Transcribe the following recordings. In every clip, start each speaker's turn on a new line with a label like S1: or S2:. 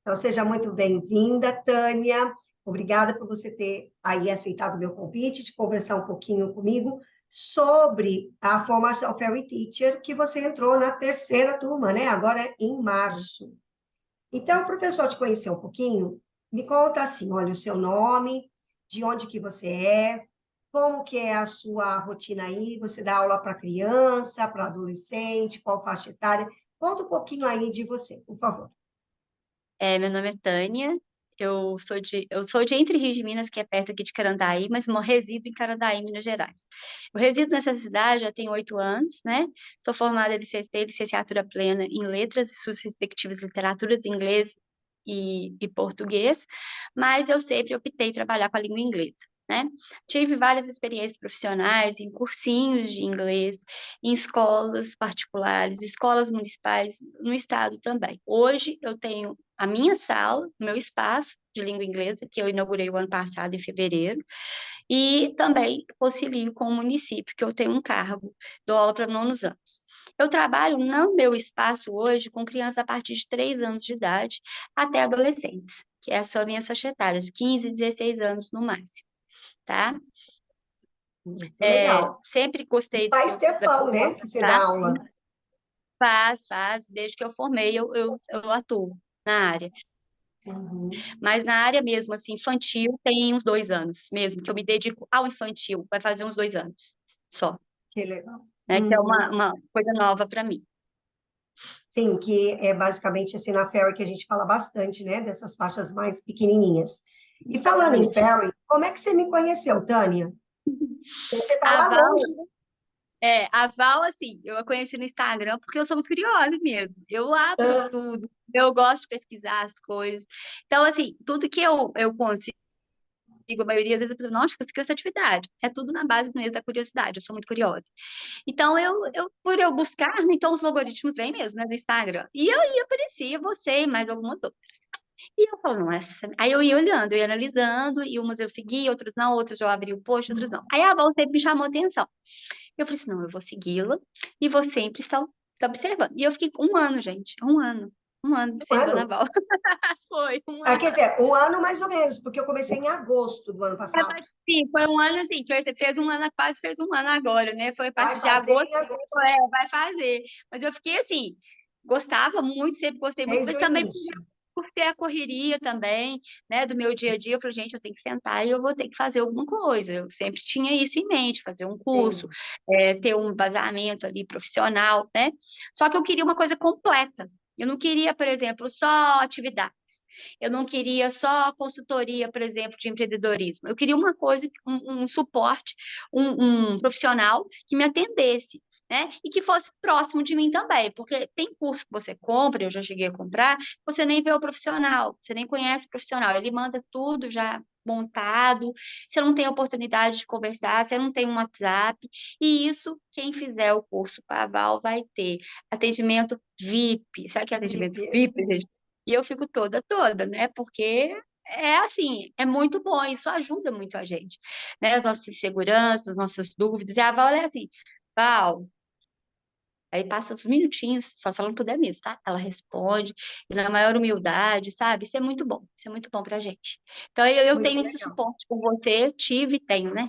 S1: Então, seja muito bem-vinda, Tânia. Obrigada por você ter aí aceitado o meu convite de conversar um pouquinho comigo sobre a formação Fairy Teacher, que você entrou na terceira turma, né? Agora é em março. Então, para o pessoal te conhecer um pouquinho, me conta assim, olha, o seu nome, de onde que você é, como que é a sua rotina aí, você dá aula para criança, para adolescente, qual faixa etária? Conta um pouquinho aí de você, por favor.
S2: Meu nome é Tânia, eu sou de Entre Rios de Minas, que é perto aqui de Carandaí, mas resido em Carandaí, Minas Gerais. Eu resido nessa cidade já tem 8 anos, né? Sou formada em licenciatura plena em letras e suas respectivas literaturas, inglês e português, mas eu sempre optei trabalhar com a língua inglesa. Né? Tive várias experiências profissionais em cursinhos de inglês, em escolas particulares, escolas municipais, no estado também. Hoje eu tenho a minha sala, o meu espaço de língua inglesa, que eu inaugurei o ano passado, em fevereiro, e também concilio com o município, que eu tenho um cargo, dou aula para nonos anos. Eu trabalho no meu espaço hoje com crianças a partir de 3 anos de idade até adolescentes, que são as minhas faixas etárias, 15, 16 anos no máximo, tá?
S1: Muito legal.
S2: Sempre
S1: E
S2: gostei
S1: faz
S2: da
S1: tempão, né, que você dá
S2: tá?
S1: aula.
S2: Faz, desde que eu formei, eu atuo na área.
S1: Uhum.
S2: Mas na área mesmo, assim, infantil, tem uns 2 anos mesmo, que eu me dedico ao infantil, vai fazer uns 2 anos só,
S1: Que legal.
S2: né? Que é
S1: Uhum.
S2: uma coisa nova para mim.
S1: Sim, que é basicamente assim na Ferry que a gente fala bastante, né, dessas faixas mais pequenininhas. E falando em
S2: Exatamente.
S1: Ferry, como é que você me conheceu, Tânia? Você está
S2: A
S1: lá
S2: Val,
S1: longe, né?
S2: a Val, assim, eu a conheci no Instagram porque eu sou muito curiosa mesmo. Eu abro
S1: Ah,
S2: tudo, eu gosto de pesquisar as coisas. Então, assim, tudo que eu consigo, a maioria das vezes eu penso, nossa, consegui essa atividade. É tudo na base mesmo da curiosidade, eu sou muito curiosa. Então, por eu buscar, então os algoritmos vêm mesmo, né, do Instagram. E aí aparecia você e mais algumas outras. E eu falo, nossa. Aí eu ia olhando, eu ia analisando, e umas eu segui, outras não, outras eu abri o post, outras não. Aí a Val sempre me chamou a atenção. Eu falei assim, não, eu vou segui-la e vou sempre estar observando. E eu fiquei 1 ano, gente, 1 ano. 1 ano
S1: um
S2: observando a
S1: ano?
S2: Val. Foi, um
S1: Ah,
S2: ano.
S1: quer dizer, um ano mais ou menos, porque eu comecei em agosto do ano passado.
S2: Sim, foi 1 ano assim, que você fez 1 ano, quase fez 1 ano agora, né? Foi a
S1: Vai
S2: partir de
S1: fazer
S2: agosto,
S1: em agosto,
S2: vai fazer. Mas eu fiquei assim, gostava muito, sempre gostei muito,
S1: desde
S2: mas
S1: o
S2: também
S1: início.
S2: por ter a correria também, né, do meu dia a dia, eu falei, gente, eu tenho que sentar e eu vou ter que fazer alguma coisa. Eu sempre tinha isso em mente, fazer um curso,
S1: Sim.
S2: ter um vazamento ali profissional, né? Só que eu queria uma coisa completa. Eu não queria, por exemplo, só atividades. Eu não queria só consultoria, por exemplo, de empreendedorismo. Eu queria uma coisa, um suporte, um profissional que me atendesse, né? E que fosse próximo de mim também, porque tem curso que você compra, eu já cheguei a comprar, você nem vê o profissional, você nem conhece o profissional, ele manda tudo já montado, você não tem oportunidade de conversar, você não tem um WhatsApp, e isso, quem fizer o curso Paval vai ter atendimento VIP, sabe o que é atendimento
S1: VIP.
S2: VIP, gente? E eu fico toda, né? Porque é assim, é muito bom, isso ajuda muito a gente, né? As nossas inseguranças, as nossas dúvidas, e a Val é assim, Val, aí passa uns minutinhos, só se ela não puder mesmo, tá? Ela responde, e na maior humildade, sabe? Isso é muito bom pra gente. Então, eu
S1: Muito
S2: tenho esse
S1: legal.
S2: suporte com você, tive e tenho, né?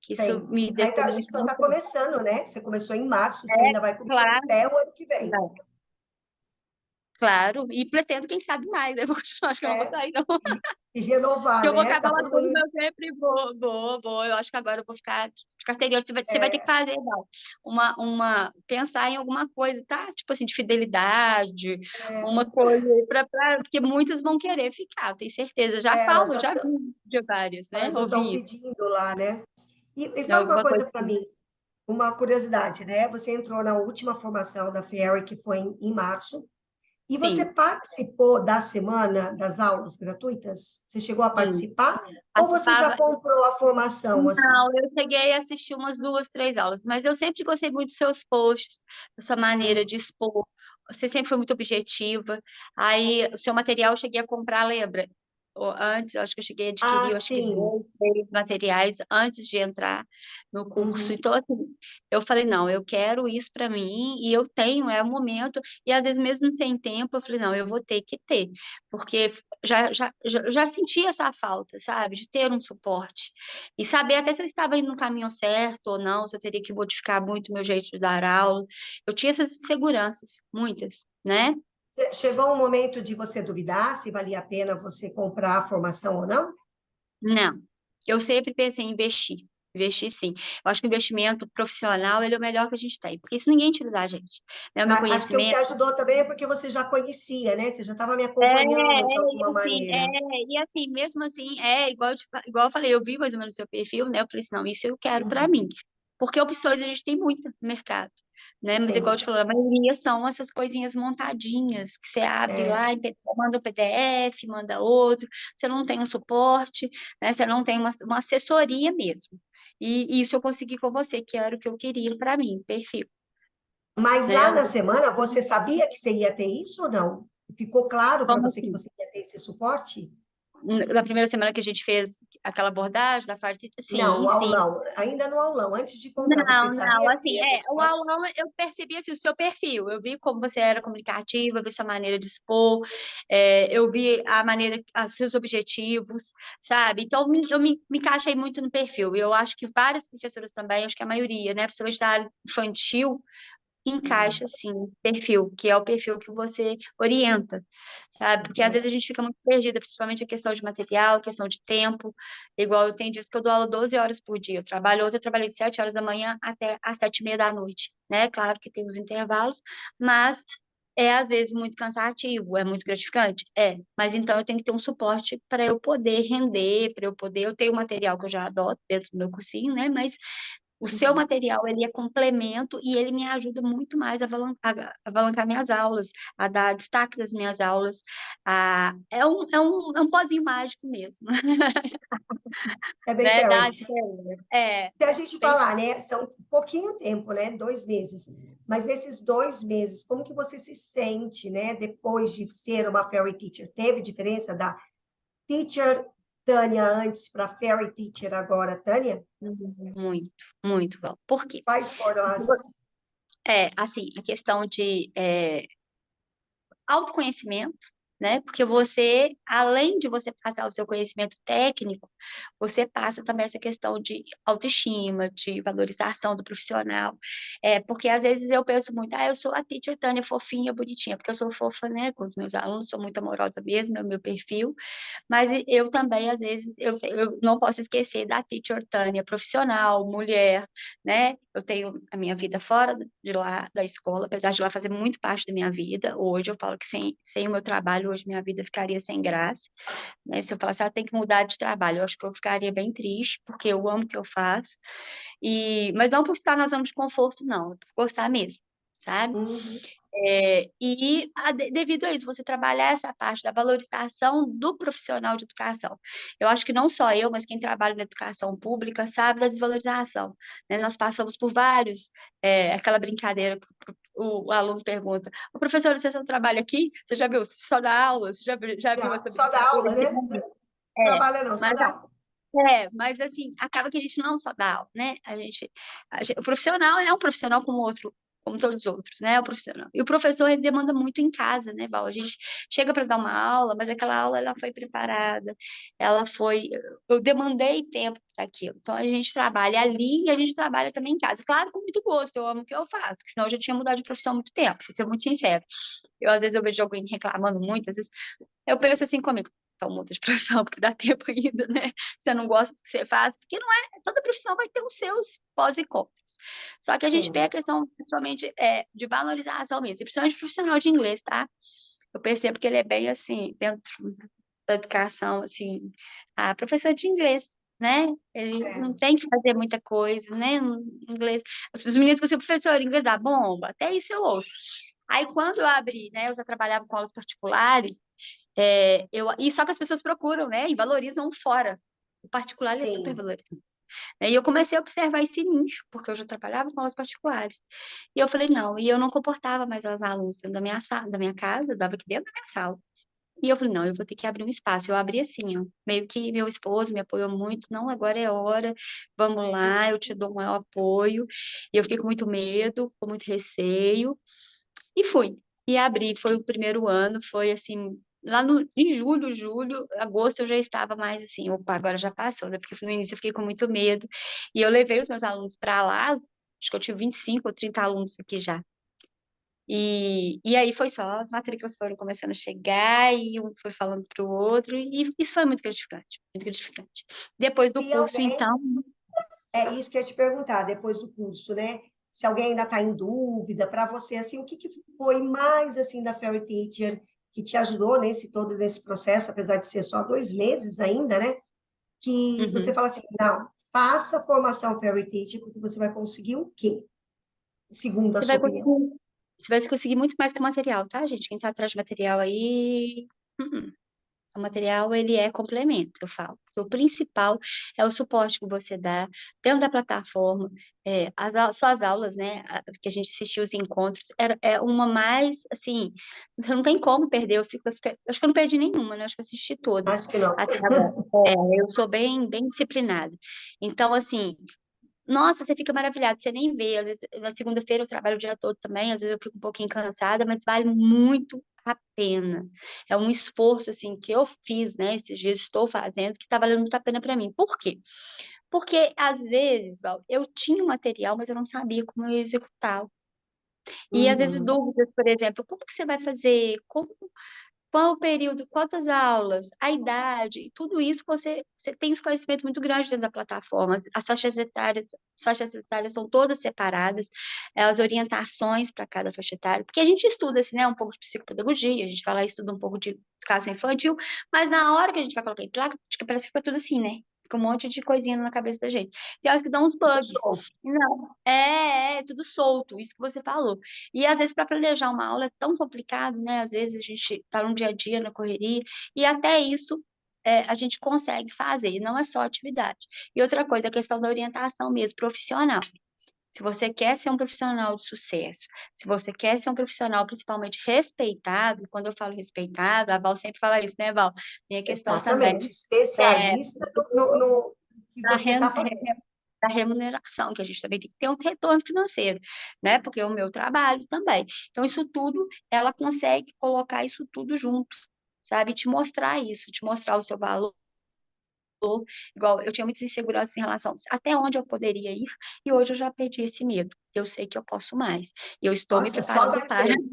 S2: Que isso
S1: Tem.
S2: me
S1: Aí
S2: deixou
S1: a gente
S2: muito,
S1: só está
S2: muito feliz.
S1: começando, né? Você começou em março, você
S2: É,
S1: ainda vai comigo
S2: claro,
S1: até o ano que vem.
S2: claro, e pretendo, quem sabe mais, né? Vou continuar, acho que eu não vou
S1: É.
S2: sair, não.
S1: E
S2: Que
S1: renovar,
S2: eu vou
S1: né?
S2: acabar
S1: Tá todo
S2: lascando
S1: mundo.
S2: meu tempo e vou. Eu acho que agora eu vou ficar de carteirinha. Você vai ter que
S1: É,
S2: fazer, Val, pensar em alguma coisa, tá? Tipo assim, de fidelidade, uma
S1: é,
S2: coisa porque muitas vão querer ficar, eu tenho certeza. Já
S1: elas
S2: falo,
S1: já
S2: já vi de várias, né?
S1: elas já estão
S2: Ouvi
S1: pedindo lá, né? E fala uma
S2: alguma
S1: coisa
S2: coisa
S1: para
S2: assim.
S1: mim, uma curiosidade, né? Você entrou na última formação da Fairy, que foi em março, e você
S2: Sim,
S1: participou da semana das aulas gratuitas? Você chegou a
S2: sim.
S1: participar? Ou você já
S2: Participava.
S1: comprou a formação assim?
S2: Não, eu cheguei a assistir umas 2, 3 aulas, mas eu sempre gostei muito dos seus posts, da sua maneira de expor. Você sempre foi muito objetiva. Aí, o seu material eu cheguei a comprar, lembra? antes, eu acho que eu cheguei a
S1: Ah,
S2: adquirir, eu acho que
S1: sim.
S2: 2, 3 materiais antes de entrar no curso.
S1: Uhum.
S2: Então, assim, eu falei, não, eu quero isso para mim e eu tenho, é o momento. E às vezes, mesmo sem tempo, eu falei, não, eu vou ter que ter, porque já senti essa falta, sabe, de ter um suporte e saber até se eu estava indo no caminho certo ou não, se eu teria que modificar muito o meu jeito de dar aula. Eu tinha essas inseguranças, muitas, né?
S1: Chegou um momento de você duvidar se valia a pena você comprar a formação ou não?
S2: Não, eu sempre pensei em investir. Investir sim. Eu acho que o investimento profissional, ele é o melhor que a gente tem, porque isso ninguém tira da gente, né? O meu
S1: Mas acho que o que
S2: conhecimento
S1: ajudou também é porque você já conhecia, né? Você já estava me acompanhando de alguma
S2: e assim,
S1: maneira.
S2: mesmo assim, igual eu falei, eu vi mais ou menos o seu perfil, né? Eu falei assim, não, isso eu quero para
S1: Uhum.
S2: mim. Porque opções a gente tem muita no mercado, né? Mas igual eu te
S1: Sim.
S2: falei, a maioria são essas coisinhas montadinhas, que você abre
S1: É.
S2: lá, manda um PDF, manda outro, você não tem um suporte, né? Você não tem uma assessoria mesmo. E isso eu consegui com você, que era o que eu queria para mim, perfil,
S1: Mas
S2: né?
S1: lá na semana, você sabia que você ia ter isso ou não? Ficou claro para
S2: Como
S1: você que
S2: assim?
S1: você ia ter esse suporte?
S2: Na primeira semana que a gente fez aquela abordagem da parte,
S1: Não,
S2: sim,
S1: o
S2: sim.
S1: aulão. Ainda no aulão, antes de comprar, você
S2: Não,
S1: sabia que você
S2: assim,
S1: ia ter
S2: o
S1: suporte?
S2: aulão eu percebi assim, o seu perfil, eu vi como você era comunicativa, eu vi sua maneira de expor, eu vi a maneira, os seus objetivos, sabe? Então, me encaixei muito no perfil, e eu acho que várias professoras também, acho que a maioria, né, principalmente da área infantil, encaixa, sim, no perfil, que é o perfil que você orienta, sabe? Porque às vezes a gente fica muito perdida, principalmente a questão de material, questão de tempo. Igual eu tenho dias que eu dou aula 12 horas por dia. Eu trabalho, ontem eu trabalhei de 7 horas da manhã até às 7h30 da noite, né? Claro que tem os intervalos, mas é às vezes muito cansativo, é muito gratificante? É, mas então eu tenho que ter um suporte para eu poder render, para eu poder. Eu tenho material que eu já adoto dentro do meu cursinho, né? Mas o seu
S1: Uhum.
S2: material, ele é complemento e ele me ajuda muito mais a avalancar minhas aulas, a dar destaque das minhas aulas. É um pozinho mágico mesmo,
S1: É bem
S2: né?
S1: fair.
S2: É,
S1: Se a gente falar,
S2: perfeito.
S1: né, são pouquinho tempo, né, 2 meses, mas nesses 2 meses, como que você se sente, né, depois de ser uma Fairy Teacher? Teve diferença da Teacher Tânia antes para Fairy Teacher agora, Tânia?
S2: Muito, muito bom. Por quê?
S1: Quais foram as...
S2: Assim, a questão de autoconhecimento, né? Porque você, além de você passar o seu conhecimento técnico, você passa também essa questão de autoestima, de valorização do profissional. Porque às vezes eu penso muito, eu sou a teacher Tânia fofinha, bonitinha, porque eu sou fofa, né, com os meus alunos, sou muito amorosa mesmo, é o meu perfil. Mas eu também, às vezes, eu não posso esquecer da teacher Tânia profissional, mulher, né? Eu tenho a minha vida fora de lá, da escola, apesar de lá fazer muito parte da minha vida. Hoje eu falo que sem o meu trabalho, hoje minha vida ficaria sem graça, né? Se eu falasse, tem que mudar de trabalho, eu acho que eu ficaria bem triste, porque eu amo o que eu faço. Mas não por estar na zona de conforto, não, é por gostar mesmo, sabe?
S1: Uhum.
S2: Devido a isso, você trabalhar essa parte da valorização do profissional de educação. Eu acho que não só eu, mas quem trabalha na educação pública sabe da desvalorização, né? Nós passamos por vários, aquela brincadeira que o aluno pergunta, o professor, você só trabalha aqui? Você já viu só dá aula? Você já viu essa
S1: Só dá
S2: brincadeira?
S1: aula, né?
S2: É,
S1: Trabalha não, só
S2: mas
S1: dá aula.
S2: mas assim, acaba que a gente não só dá aula, né? O profissional é um profissional como outro, como todos os outros, né? É um profissional. E o professor, ele demanda muito em casa, né, Val? A gente chega para dar uma aula, mas aquela aula, ela foi preparada, ela foi... Eu demandei tempo para aquilo. Então, a gente trabalha ali e a gente trabalha também em casa. Claro, com muito gosto, eu amo o que eu faço, porque senão eu já tinha mudado de profissão há muito tempo, vou ser muito sincera. Às vezes, eu vejo alguém reclamando muito, às vezes, eu penso assim comigo, então muda de profissão, porque dá tempo ainda, né? Você não gosta do que você faz, porque não é, toda profissão vai ter os seus pós e contras. Só que a gente vê
S1: Sim.
S2: a questão, principalmente, de valorização mesmo, e principalmente profissional de inglês, tá? Eu percebo que ele é bem assim, dentro da educação, assim, a professora de inglês, né? Ele não
S1: É.
S2: tem que fazer muita coisa, né? No inglês, os meninos que eu professor, inglês dá bomba, até isso eu ouço. Aí, quando eu abri, né, eu já trabalhava com aulas particulares, e só que as pessoas procuram, né, e valorizam fora. O particular, ele é super
S1: Sim.
S2: valorizado. E eu comecei a observar esse nicho, porque eu já trabalhava com aulas particulares. E eu falei, não, e eu não comportava mais as alunas dentro da minha casa, eu dava aqui dentro da minha sala. E eu falei, não, eu vou ter que abrir um espaço. Eu abri assim, ó, meio que meu esposo me apoiou muito, não, agora é hora, vamos lá, eu te dou o maior apoio. E eu fiquei com muito medo, com muito receio, e fui. E abri, foi o primeiro ano, foi assim, lá no, em julho, agosto eu já estava mais assim, opa, agora já passou, né? Porque no início eu fiquei com muito medo. E eu levei os meus alunos para lá, acho que eu tive 25 ou 30 alunos aqui já. E aí foi só, as matrículas foram começando a chegar e um foi falando para o outro, e isso foi muito gratificante, muito gratificante. Depois do
S1: Se
S2: curso,
S1: alguém,
S2: então,
S1: é isso que eu ia te perguntar, depois do curso, né? Se alguém ainda está em dúvida, para você, assim, o que, que foi mais, assim, da Fairy Teacher que te ajudou nesse processo, apesar de ser só 2 meses ainda, né? Que você
S2: uhum.
S1: fala assim, não, faça a formação Fairy Teacher, porque você vai conseguir o quê? Segundo a
S2: Você
S1: sua
S2: vai
S1: opinião.
S2: conseguir, você vai conseguir muito mais que o material, tá, gente? Quem está atrás de material aí, o material, ele é complemento, eu falo. O principal é o suporte que você dá dentro da plataforma, suas aulas, né, que a gente assistiu os encontros, é uma mais, assim, você não tem como perder, acho que eu não perdi nenhuma, né, acho que eu assisti todas
S1: Acho que não.
S2: até agora. Eu sou bem, bem disciplinada. Então, assim, nossa, você fica maravilhado, você nem vê. Às vezes, na segunda-feira eu trabalho o dia todo também, às vezes eu fico um pouquinho cansada, mas vale muito a pena. É um esforço, assim, que eu fiz, né, esses dias estou fazendo, que está valendo muito a pena para mim. Por quê? Porque, às vezes, Val, eu tinha o material, mas eu não sabia como eu ia executá-lo. E, às vezes,
S1: Uhum.
S2: dúvidas, por exemplo, como que você vai fazer? Qual o período, quantas aulas, a idade, tudo isso você tem esclarecimento muito grande dentro da plataforma. As faixas etárias são todas separadas, as orientações para cada faixa etária, porque a gente estuda assim, né, um pouco de psicopedagogia, a gente fala, estuda um pouco de educação infantil, mas na hora que a gente vai colocar em prática, parece que fica tudo assim, né? Fica um monte de coisinha na cabeça da gente. Tem horas que dão uns
S1: Tudo
S2: bugs.
S1: solto.
S2: Não, é tudo solto, isso que você falou. E às vezes para planejar uma aula é tão complicado, né? Às vezes a gente está no dia a dia, na correria, e até isso a gente consegue fazer, e não é só atividade. E outra coisa, a questão da orientação mesmo, profissional. Se você quer ser um profissional de sucesso, se você quer ser um profissional principalmente respeitado, quando eu falo respeitado, a Val sempre fala isso, né, Val? Tem a questão também
S1: Exatamente.
S2: é,
S1: Especialista no que
S2: da
S1: você
S2: ren-
S1: está fazendo.
S2: da remuneração, que a gente também tem que ter um retorno financeiro, né? Porque é o meu trabalho também. Então, isso tudo, ela consegue colocar isso tudo junto, sabe? Te mostrar isso, te mostrar o seu valor. Igual, eu tinha muitas inseguranças em relação até onde eu poderia ir, e hoje eu já perdi esse medo. Eu sei que eu posso mais. E eu estou me
S1: Nossa, só
S2: preparando
S1: dois
S2: para.
S1: meses.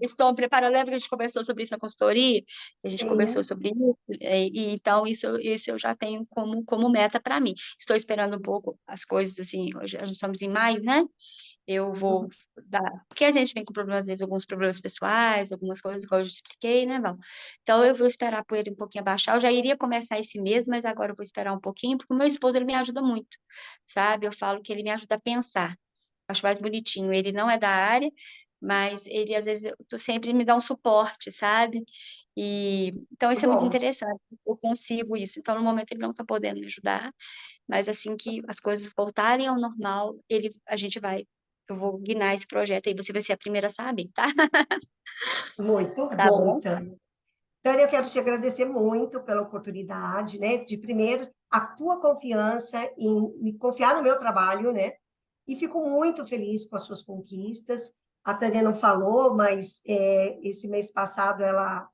S2: Estou me preparando. Lembra que a gente conversou sobre isso na consultoria? A gente conversou
S1: Sim.
S2: sobre isso, e então isso eu já tenho como meta para mim. Estou esperando um pouco as coisas assim, hoje nós estamos em maio, né? Eu vou dar. Porque a gente vem com problemas, às vezes, alguns problemas pessoais, algumas coisas, igual eu já expliquei, né, Val? Então eu vou esperar por ele um pouquinho abaixar. Eu já iria começar esse mês, mas agora eu vou esperar um pouquinho, porque o meu esposo ele me ajuda muito, sabe? Eu falo que ele me ajuda a pensar. Acho mais bonitinho. Ele não é da área, mas ele às vezes sempre me dá um suporte, sabe? E então
S1: Muito
S2: isso é muito
S1: bom.
S2: interessante. Eu consigo isso. Então no momento ele não está podendo me ajudar, mas assim que as coisas voltarem ao normal, a gente vai, eu vou guinar esse projeto aí. Você vai ser a primeira a saber, tá?
S1: Muito
S2: Tá
S1: bom,
S2: bom?
S1: Tânia. Tânia, eu quero te agradecer muito pela oportunidade, né? De primeiro, a tua confiança em me confiar no meu trabalho, né? E fico muito feliz com as suas conquistas. A Tânia não falou, mas esse mês passado ela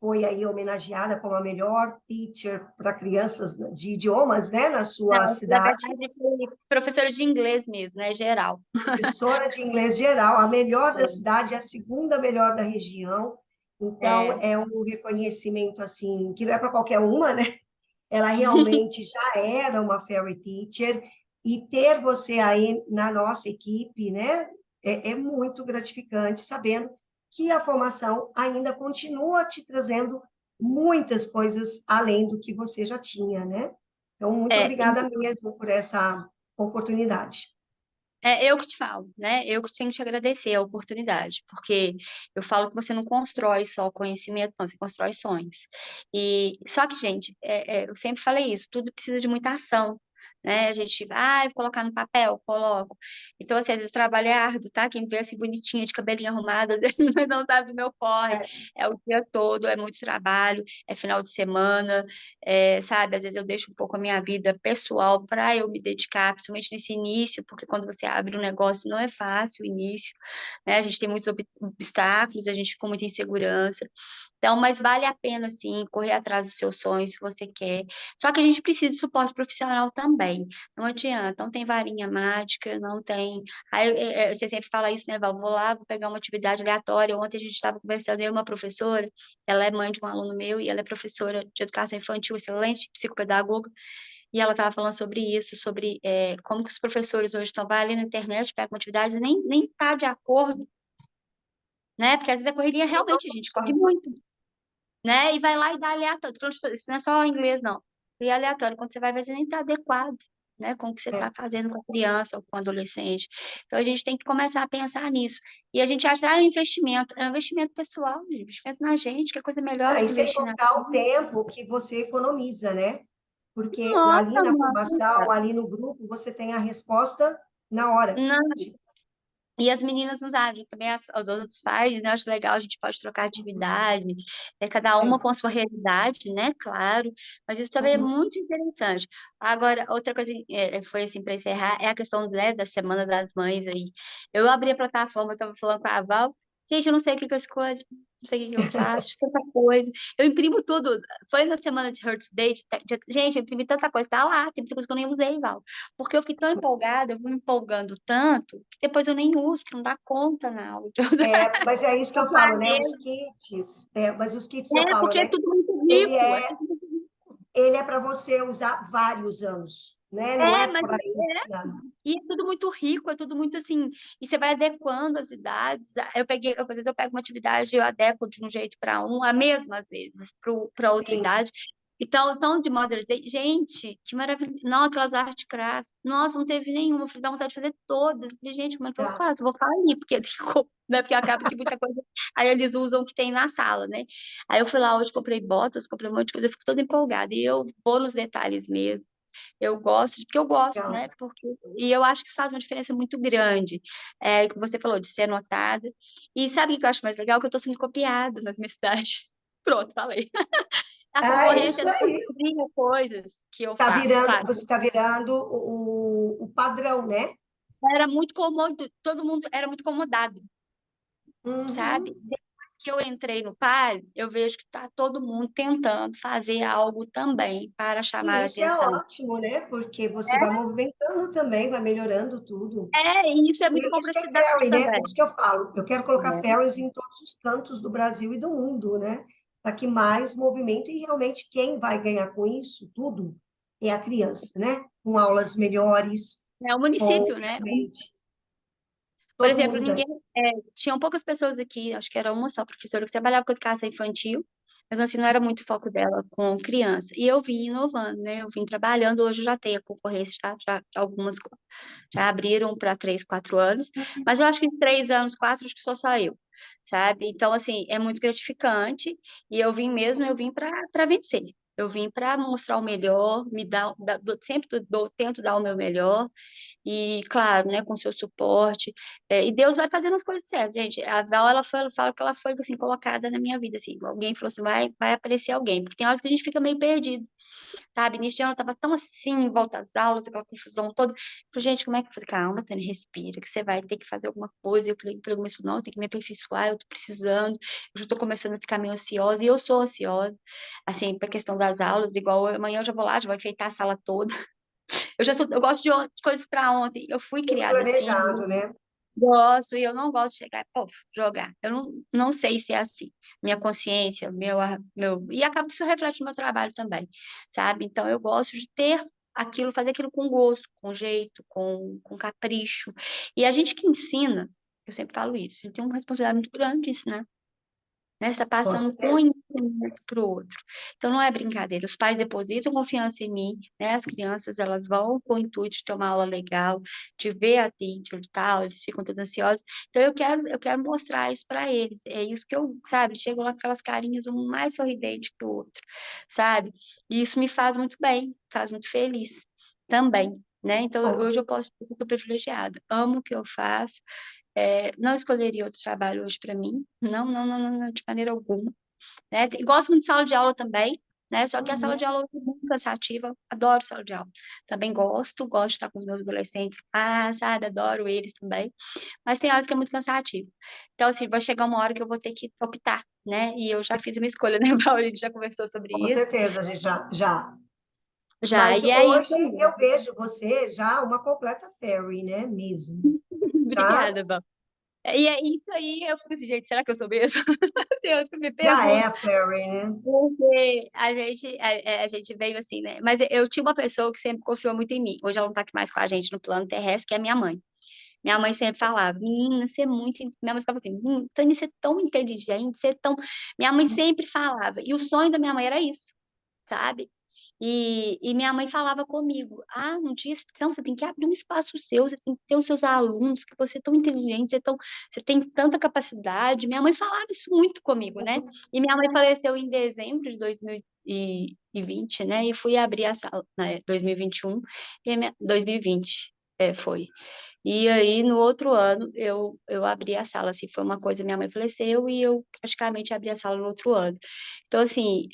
S1: foi aí homenageada como a melhor teacher para crianças de idiomas, né? Na sua
S2: Não, na
S1: cidade.
S2: verdade, foi professora de inglês mesmo, né? Geral.
S1: Professora de inglês geral, a melhor da
S2: É,
S1: cidade, a segunda melhor da região. Então,
S2: é,
S1: é um reconhecimento assim que não é para qualquer uma, né? Ela realmente já era uma fairy teacher e ter você aí na nossa equipe, né, é muito gratificante, sabendo que a formação ainda continua te trazendo muitas coisas além do que você já tinha, né? Então, muito
S2: é,
S1: obrigada mesmo por essa oportunidade.
S2: eu que te falo, né? Eu que tenho que te agradecer a oportunidade, porque eu falo que você não constrói só conhecimento, não, você constrói sonhos. E só que, gente, eu sempre falei isso, tudo precisa de muita ação, né? A gente, vou colocar no papel, coloco. Então, assim, às vezes o trabalho é árduo, tá? Quem vê assim bonitinha, de cabelinho arrumada, não sabe o meu corre.
S1: É,
S2: É o dia todo, é muito trabalho, é final de semana, sabe? Às vezes eu deixo um pouco a minha vida pessoal para eu me dedicar, principalmente nesse início, porque quando você abre um negócio não é fácil o início, né? A gente tem muitos obstáculos, a gente fica com muita insegurança. Então, mas vale a pena, sim, correr atrás dos seus sonhos, se você quer. Só que a gente precisa de suporte profissional também. Não adianta, não tem varinha mágica, não tem. Aí, você sempre fala isso, né, Val? Vou lá, vou pegar uma atividade aleatória. Ontem a gente estava conversando, eu e uma professora, ela é mãe de um aluno meu e ela é professora de educação infantil, excelente psicopedagoga. E ela estava falando sobre isso, sobre como que os professores hoje estão, vai ali na internet, pega uma atividade e nem está de acordo, né? Porque às vezes a correria
S1: tem
S2: realmente a gente corre
S1: noção.
S2: muito, né? E vai lá e dá aleatório. Isso não é só inglês, não. E aleatório, quando você vai ver, você nem está adequado, né? Com o que você
S1: É.
S2: está fazendo com a criança ou com o adolescente. Então, a gente tem que começar a pensar nisso. E a gente acha, é um investimento pessoal, gente, investimento na gente, que é coisa melhor do
S1: E
S2: que
S1: sem
S2: investir na
S1: contar o
S2: gente.
S1: tempo que você economiza, né? Porque ali
S2: Nossa,
S1: na formação,
S2: mano.
S1: ali no grupo, você tem a resposta na hora.
S2: Não.
S1: Tipo,
S2: E as meninas nos agem também, os outros pais, né? Acho legal, a gente pode trocar atividade, cada uma
S1: sim.
S2: com a sua realidade, né? Claro, mas isso também é
S1: Uhum.
S2: muito interessante. Agora, outra coisa foi assim, para encerrar, é a questão, né, da Semana das Mães aí. Eu abri a plataforma, eu estava falando com a Val, gente, eu não sei o que que eu escolho, não sei o que que eu faço, tanta coisa. Eu imprimo tudo. Foi na semana de Heart Day, gente, eu imprimi tanta coisa, tá lá, tem muita coisa que eu nem usei, Val. Porque eu fiquei tão empolgada, eu vou me empolgando tanto, que depois eu nem uso, porque não dá conta na aula.
S1: Mas é isso que
S2: Eu
S1: eu falo, né? Os
S2: planejo.
S1: kits, mas os kits eu falo,
S2: Porque é
S1: né?
S2: tudo muito
S1: Ele
S2: rico, é
S1: é,
S2: tudo muito rico.
S1: ele é para você usar vários anos, né? Não é
S2: Mas
S1: para esse ano.
S2: e é tudo muito rico, é tudo muito assim, e você vai adequando as idades. Às vezes eu pego uma atividade, eu adequo de um jeito para um, a mesma às vezes, para outra
S1: Sim,
S2: idade. Então, de Mother's Day, gente, que maravilha. Não, aquelas art craft, nossa, não teve nenhuma, eu falei, dá vontade de fazer todas. Eu falei, gente, como é que eu
S1: tá.
S2: faço? Eu vou falir, porque, né, porque acaba que muita coisa, aí eles usam o que tem na sala, né? Aí eu fui lá hoje, comprei botas, comprei um monte de coisa, eu fico toda empolgada, e eu vou nos detalhes mesmo. Eu gosto, porque eu gosto,
S1: Legal.
S2: né? E eu acho que isso faz uma diferença muito grande. Que você falou de ser notado. E sabe o que eu acho mais legal? Que eu estou sendo copiada nas minhas cidades. Pronto, falei. A
S1: É
S2: concorrência
S1: isso
S2: não
S1: aí.
S2: cria coisas que eu faço, claro.
S1: Você está virando o padrão, né?
S2: Era muito cômodo, todo mundo era muito acomodado, sabe?
S1: Uhum.
S2: Depois que eu entrei no PAR, eu vejo que está todo mundo tentando fazer algo também para chamar
S1: E
S2: a
S1: isso é
S2: atenção.
S1: ótimo, né? Porque você vai movimentando também, vai melhorando tudo.
S2: E isso é muito
S1: E
S2: bom
S1: isso
S2: para a
S1: que é
S2: cidade
S1: ferry, né? Por
S2: também.
S1: isso que eu falo, eu quero colocar
S2: É.
S1: ferries em todos os cantos do Brasil e do mundo, né? Para que mais movimento, e realmente quem vai ganhar com isso tudo é a criança, né? Com aulas melhores,
S2: É o
S1: com
S2: município, né?
S1: realmente
S2: Por
S1: todo
S2: exemplo,
S1: mundo ganha.
S2: tinham poucas pessoas aqui, acho que era uma só professora que trabalhava com educação infantil, mas assim, não era muito o foco dela com criança. E eu vim inovando, né? Eu vim trabalhando, hoje eu já tenho a concorrência, já algumas já abriram para 3, 4 anos, mas eu acho que em 3 anos, quatro, acho que só eu, sabe? Então, assim, é muito gratificante e eu vim para vencer. Eu vim para mostrar o melhor, sempre tento dar o meu melhor, e claro, né, com seu suporte. E Deus vai fazendo as coisas certas, gente. A Val, ela fala que ela foi assim colocada na minha vida, assim. Alguém falou assim, vai aparecer alguém, porque tem horas que a gente fica meio perdido, sabe? Início de ano eu tava tão assim, em volta às aulas, aquela confusão toda. Eu falei, gente, como é que eu falei? Calma, Tânia, respira, que você vai ter que fazer alguma coisa. Eu falei, para começo, não, eu tenho que me aperfeiçoar, eu tô precisando, eu já tô começando a ficar meio ansiosa, e eu sou ansiosa, assim, pra questão das aulas, igual amanhã eu já vou lá, já vou enfeitar a sala toda. Eu gosto de coisas para ontem. Eu fui
S1: Tudo
S2: criada assim,
S1: planejado, né?
S2: gosto, e eu não gosto de chegar e, pô, jogar. Eu não sei se é assim. Minha consciência, meu. E acaba que isso reflete no meu trabalho também, sabe? Então eu gosto de ter aquilo, fazer aquilo com gosto, com jeito, com capricho. E a gente que ensina, eu sempre falo isso, a gente tem uma responsabilidade muito grande disso, né? Você está
S1: Com
S2: passando
S1: certeza.
S2: conhecimento para o outro. Então, não é brincadeira. Os pais depositam confiança em mim, né? As crianças, elas vão com o intuito de ter uma aula legal, de ver a teacher e tal, eles ficam todos ansiosos. Então, eu quero mostrar isso para eles. É isso que eu, sabe? Chegam lá com aquelas carinhas, um mais sorridente que o outro, sabe? E isso me faz muito bem, faz muito feliz. também, né? Então,
S1: Bom,
S2: hoje eu posso dizer que eu sou privilegiada. Amo o que eu faço. Não escolheria outro trabalho hoje para mim. Não, não, não, não, não, de maneira alguma. Né? Gosto muito de sala de aula também, né? Só que a sala
S1: uhum.
S2: de aula é muito cansativa. Adoro sala de aula. Também gosto de estar com os meus adolescentes. Ah, sabe? Adoro eles também. Mas tem horas que é muito cansativo. Então, assim, vai chegar uma hora que eu vou ter que optar, né? E eu já fiz a minha escolha, né, Paulo? A gente já conversou sobre
S1: Com
S2: isso.
S1: certeza, a gente já.
S2: Já,
S1: Mas
S2: e é isso
S1: hoje
S2: aí.
S1: eu vejo você já uma completa fairy, né? Mesmo. Já,
S2: Obrigada, Bel. E é isso aí, eu fico assim, gente, será que eu sou mesmo? Eu me
S1: já é
S2: pergunto.
S1: a fairy, né?
S2: Porque a gente veio assim, né? Mas eu tinha uma pessoa que sempre confiou muito em mim. Hoje ela não tá aqui mais com a gente no plano terrestre, que é minha mãe. Minha mãe sempre falava, menina, você é muito. Minha mãe ficava assim, Tânia, você é tão inteligente, você é tão. Minha mãe sempre falava. E o sonho da minha mãe era isso, sabe? E minha mãe falava comigo, um dia então, você tem que abrir um espaço seu, você tem que ter os seus alunos, que você é tão inteligente, você tem tanta capacidade. Minha mãe falava isso muito comigo, né? E minha mãe faleceu em dezembro de 2020, né? E fui abrir a sala, né, 2021, 2020, foi. E aí, no outro ano, eu abri a sala, assim, foi uma coisa, minha mãe faleceu e eu praticamente abri a sala no outro ano. Então, assim,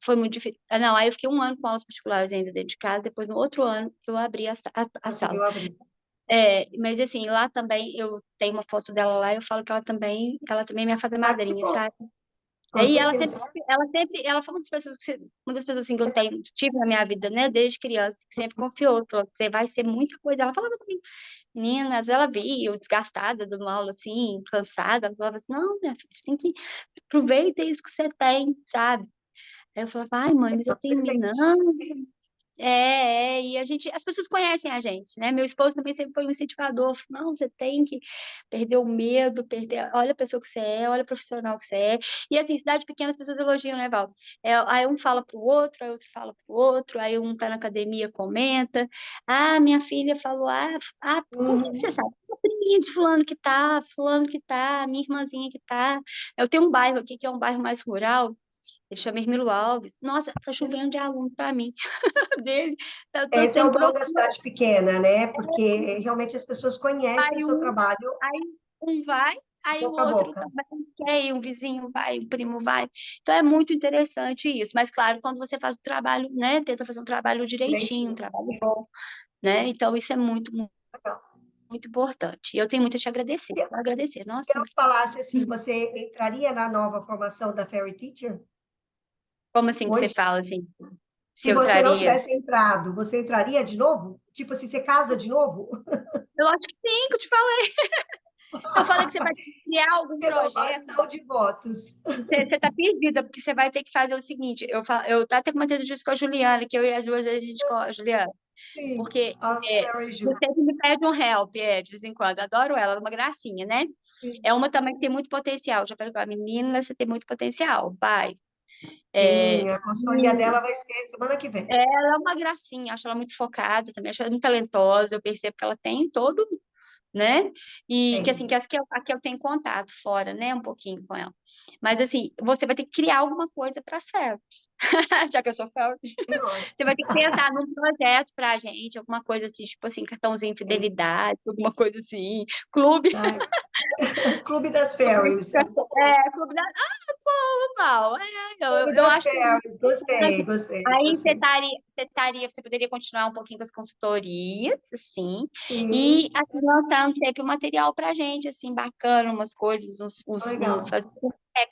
S2: foi muito difícil. Não, aí eu fiquei um ano com aulas particulares ainda dentro de casa, depois no outro ano eu abri a sala.
S1: Conseguiu abrir.
S2: Mas assim, lá também eu tenho uma foto dela lá, eu falo que ela também é minha fada madrinha,
S1: Participou,
S2: sabe?
S1: com
S2: E ela sempre,
S1: certeza.
S2: ela foi uma das pessoas uma das pessoas assim que eu tive na minha vida, né, desde criança, que sempre confiou, falou, você vai ser muita coisa. Ela falava comigo, meninas, ela via eu desgastada, dando aula assim, cansada, ela falava assim, não, minha filha, você tem que aproveitar isso que você tem, sabe? Aí eu falava, ai, mãe, mas eu tenho não.
S1: Presente.
S2: E as pessoas conhecem a gente, né? Meu esposo também sempre foi um incentivador. Falou, não, você tem que perder o medo, olha a pessoa que você é, olha o profissional que você é. E assim, cidade pequena as pessoas elogiam, né, Val? Aí um fala pro outro, aí outro fala pro outro, aí um tá na academia, comenta. Minha filha falou, como que você
S1: Uhum.
S2: sabe? A priminha de fulano que tá, minha irmãzinha que tá. Eu tenho um bairro aqui que é um bairro mais rural, ele chama Hermilo Alves. Nossa, tá chovendo de aluno para mim dele. Tô
S1: Esse é o
S2: tendo
S1: bom da
S2: procura.
S1: cidade pequena, né? Porque realmente as pessoas conhecem o
S2: Aí
S1: seu
S2: um,
S1: trabalho
S2: aí um vai, aí o
S1: boca a
S2: outro
S1: boca.
S2: também quer ir, um vizinho vai, um primo vai. Então é muito interessante isso. Mas claro, quando você faz o trabalho, né, tenta fazer um trabalho direitinho, um
S1: Direitinho.
S2: trabalho bom, né? Então isso é muito, muito,
S1: Legal.
S2: muito importante. E eu tenho muito a te agradecer.
S1: Se
S2: Vou agradecer.
S1: se
S2: Nossa,
S1: eu falasse assim,
S2: hum.
S1: você entraria na nova formação da Fairy Teacher
S2: Como assim que você
S1: hoje?
S2: fala assim? Se
S1: Se
S2: eu
S1: você não
S2: traria?
S1: tivesse entrado, você entraria de novo? Tipo assim, você casa de novo?
S2: Eu acho que sim, que eu te falei. Eu falei que você vai criar algum projeto.
S1: Renovação de votos.
S2: Você tá perdida, porque você vai ter que fazer o seguinte, eu até comentei disso com a Juliana, que eu e as duas vezes a gente com a Juliana,
S1: Sim,
S2: porque
S1: a Fairy
S2: você
S1: Ju.
S2: sempre me pede um help, de vez em quando, adoro ela é uma gracinha, né?
S1: Sim,
S2: É uma também que tem muito potencial, já falei com a menina, você tem muito potencial, vai.
S1: sim,
S2: É,
S1: a consultoria dela vai ser semana que vem.
S2: ela é uma gracinha, acho ela muito focada também, acho ela muito talentosa, eu percebo que ela tem todo, né? E que assim,
S1: Tem.
S2: que aqui eu tenho contato fora, né? Um pouquinho com ela. Mas assim, você vai ter que criar alguma coisa para as férias. Já que eu sou férias.
S1: Tem hora.
S2: Você vai ter que pensar num projeto pra gente, alguma coisa assim, tipo assim, cartãozinho de
S1: Tem.
S2: fidelidade, alguma coisa assim, clube.
S1: Ai, Clube das Fairies.
S2: Clube da. Pô, Val,
S1: Clube
S2: eu
S1: das
S2: acho que
S1: Fairies. Gostei, gostei,
S2: aí
S1: gostei.
S2: você poderia continuar um pouquinho com as consultorias, assim, e
S1: Sim,
S2: assim, lançando sempre um material pra gente, assim, bacana, umas coisas,
S1: legal.
S2: fazer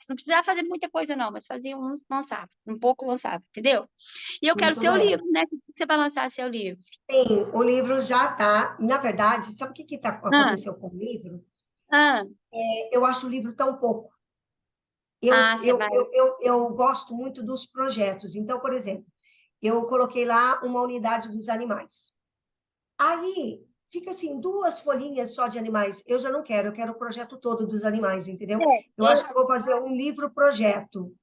S2: não precisava fazer muita coisa, não, mas fazia uns, lançava, um pouco lançava, entendeu? E eu quero
S1: Muito
S2: seu
S1: bem.
S2: livro, né? Que você vai lançar seu livro?
S1: Sim, o livro já está. Na verdade, sabe o que
S2: Ah,
S1: aconteceu com o livro?
S2: ah,
S1: Eu acho o livro tão pouco. Eu,
S2: você
S1: eu,
S2: vai.
S1: eu, eu, eu gosto muito dos projetos. Então, por exemplo, eu coloquei lá uma unidade dos animais. Aí fica assim, duas folhinhas só de animais. Eu já não quero, eu quero o projeto todo dos animais, entendeu? Eu
S2: Eu,
S1: acho que eu vou fazer um livro-projeto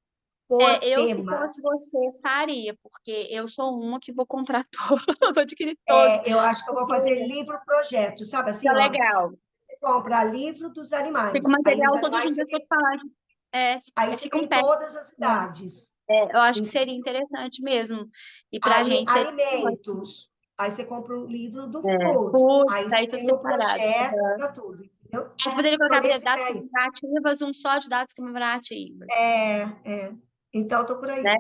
S1: por
S2: se fosse
S1: temas.
S2: você, faria, porque eu sou uma que vou comprar todos, vou adquirir todos.
S1: Eu acho que eu vou
S2: Porque
S1: fazer livro-projeto, sabe
S2: é
S1: assim, ó,
S2: legal.
S1: você compra livro dos
S2: Fica o
S1: animais. Aí os
S2: material todo
S1: animais,
S2: junto,
S1: você
S2: eu vou
S1: tem,
S2: te falar.
S1: aí você
S2: Fica um
S1: tem
S2: pé.
S1: todas as
S2: Né?
S1: idades.
S2: Eu acho que
S1: Então,
S2: seria interessante mesmo. E pra
S1: aí,
S2: gente seria ótimo.
S1: alimentos. Aí você compra um livro do
S2: É,
S1: Food.
S2: putz,
S1: Aí você
S2: aí tudo
S1: tem um
S2: separado.
S1: projeto para tudo, entendeu?
S2: Mas poderia
S1: Então,
S2: colocar, por exemplo,
S1: nesse pé
S2: dados
S1: aí.
S2: comemorativas, um só de dados comemorativos,
S1: É, é. Então, estou por aí.
S2: né?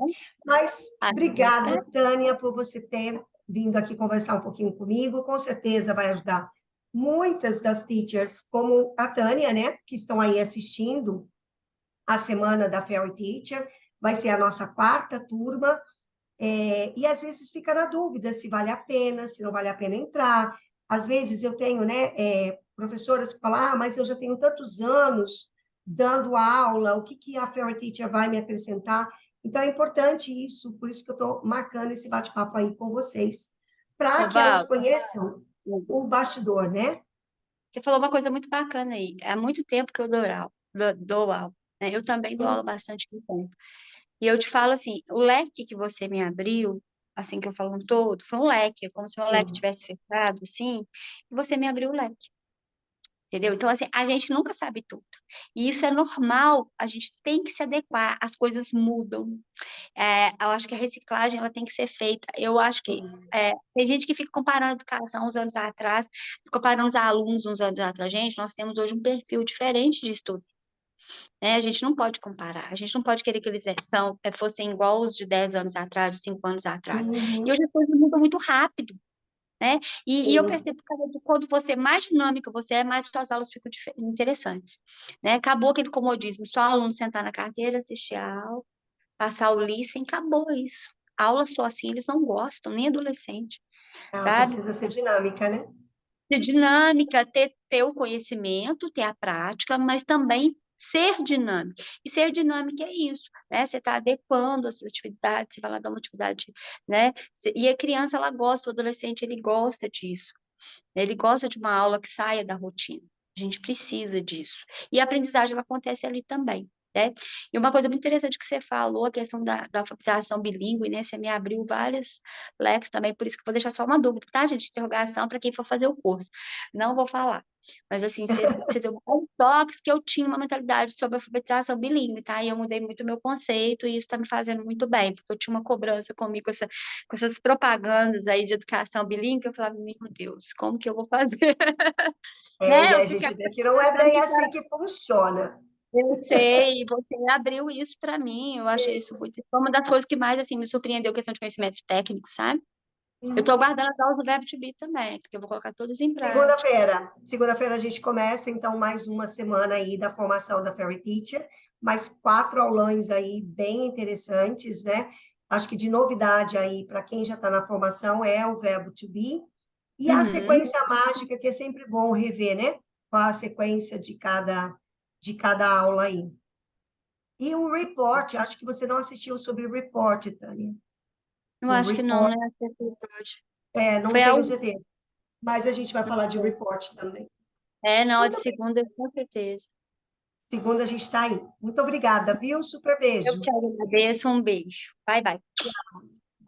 S1: Mas,
S2: Aí,
S1: obrigado, Tânia, por você ter vindo aqui conversar um pouquinho comigo. Com certeza vai ajudar muitas das teachers, como a Tânia, né, que estão aí assistindo a semana da Fairy Teacher. Vai ser a nossa quarta turma. E às vezes fica na dúvida se vale a pena, se não vale a pena entrar. Às vezes eu tenho, né, professoras que falam, mas eu já tenho tantos anos dando aula, o que, que a Fairy Teacher vai me acrescentar? Então é importante isso, por isso que eu estou marcando esse bate-papo aí com vocês, para
S2: ô,
S1: que elas
S2: Val,
S1: conheçam o bastidor, né?
S2: você falou uma coisa muito bacana aí. Há muito tempo que eu dou aula, né? Eu também dou aula bastante tempo. E eu te falo assim, o leque que você me abriu, assim que eu falo um todo, foi um leque, é como se meu leque
S1: Sim.
S2: tivesse fechado, assim, e você me abriu o leque. Entendeu? Então, assim, a gente nunca sabe tudo. E isso é normal, a gente tem que se adequar, as coisas mudam. Eu acho que a reciclagem ela tem que ser feita. Eu acho que tem gente que fica comparando a educação uns anos atrás, comparando os alunos uns anos atrás. Gente, nós temos hoje um perfil diferente de estudo. Né? A gente não pode comparar, a gente não pode querer que eles fossem igual os de 10 anos atrás, de 5 anos atrás. E
S1: Uhum.
S2: hoje as coisas mudam muito rápido, né? E eu
S1: Sim.
S2: percebo que quando você mais dinâmica você é, mais suas aulas ficam interessantes, né? Acabou aquele comodismo, só o aluno sentar na carteira, assistir a aula, passar o listening, acabou isso. Aula só assim, eles não gostam, nem adolescente,
S1: Ela
S2: sabe?
S1: precisa ser dinâmica, né?
S2: Ter dinâmica, ter o conhecimento, ter a prática, mas também ser dinâmica. E ser dinâmica é isso, né? Você está adequando essas atividades, você vai lá dar uma atividade, né? E a criança, ela gosta, o adolescente, ele gosta disso. Ele gosta de uma aula que saia da rotina. A gente precisa disso. E a aprendizagem ela acontece ali também. Né? E uma coisa muito interessante que você falou, a questão da alfabetização bilíngue, né? Você me abriu vários leques também, por isso que eu vou deixar só uma dúvida, tá, gente? Interrogação para quem for fazer o curso. Não vou falar. Mas assim, você deu um toques que eu tinha uma mentalidade sobre alfabetização bilíngue, tá? E eu mudei muito o meu conceito e isso está me fazendo muito bem, porque eu tinha uma cobrança comigo, com essas propagandas aí de educação bilíngue, eu falava, meu Deus, como que eu vou fazer?
S1: E
S2: Né? Eu
S1: a
S2: ficava
S1: gente vê que não é
S2: achando
S1: bem
S2: que
S1: assim que funciona.
S2: eu sei, você abriu isso para mim, eu achei isso muito, foi uma das coisas que mais, assim, me surpreendeu, questão de conhecimento técnico, sabe? Eu estou
S1: Uhum.
S2: aguardando as aulas do Verbo to Be também, porque eu vou colocar todas em prática.
S1: Segunda-feira a gente começa, então, mais uma semana aí da formação da Fairy Teacher, mais 4 aulões aí bem interessantes, né? Acho que de novidade aí, para quem já está na formação, é o verbo to be, e a
S2: Uhum.
S1: sequência mágica, que é sempre bom rever, né? Qual a sequência de cada aula aí. E o report, acho que você não assistiu sobre o report, Tânia.
S2: Eu
S1: O
S2: acho que não,
S1: report,
S2: né? Pode.
S1: não
S2: Foi a
S1: tenho
S2: última.
S1: certeza, mas a gente vai falar de report também.
S2: Não, a de
S1: Muito
S2: segunda, com certeza.
S1: Segunda a gente está aí. Muito obrigada, viu? Super
S2: Eu te
S1: beijo.
S2: agradeço, um beijo. Bye, bye.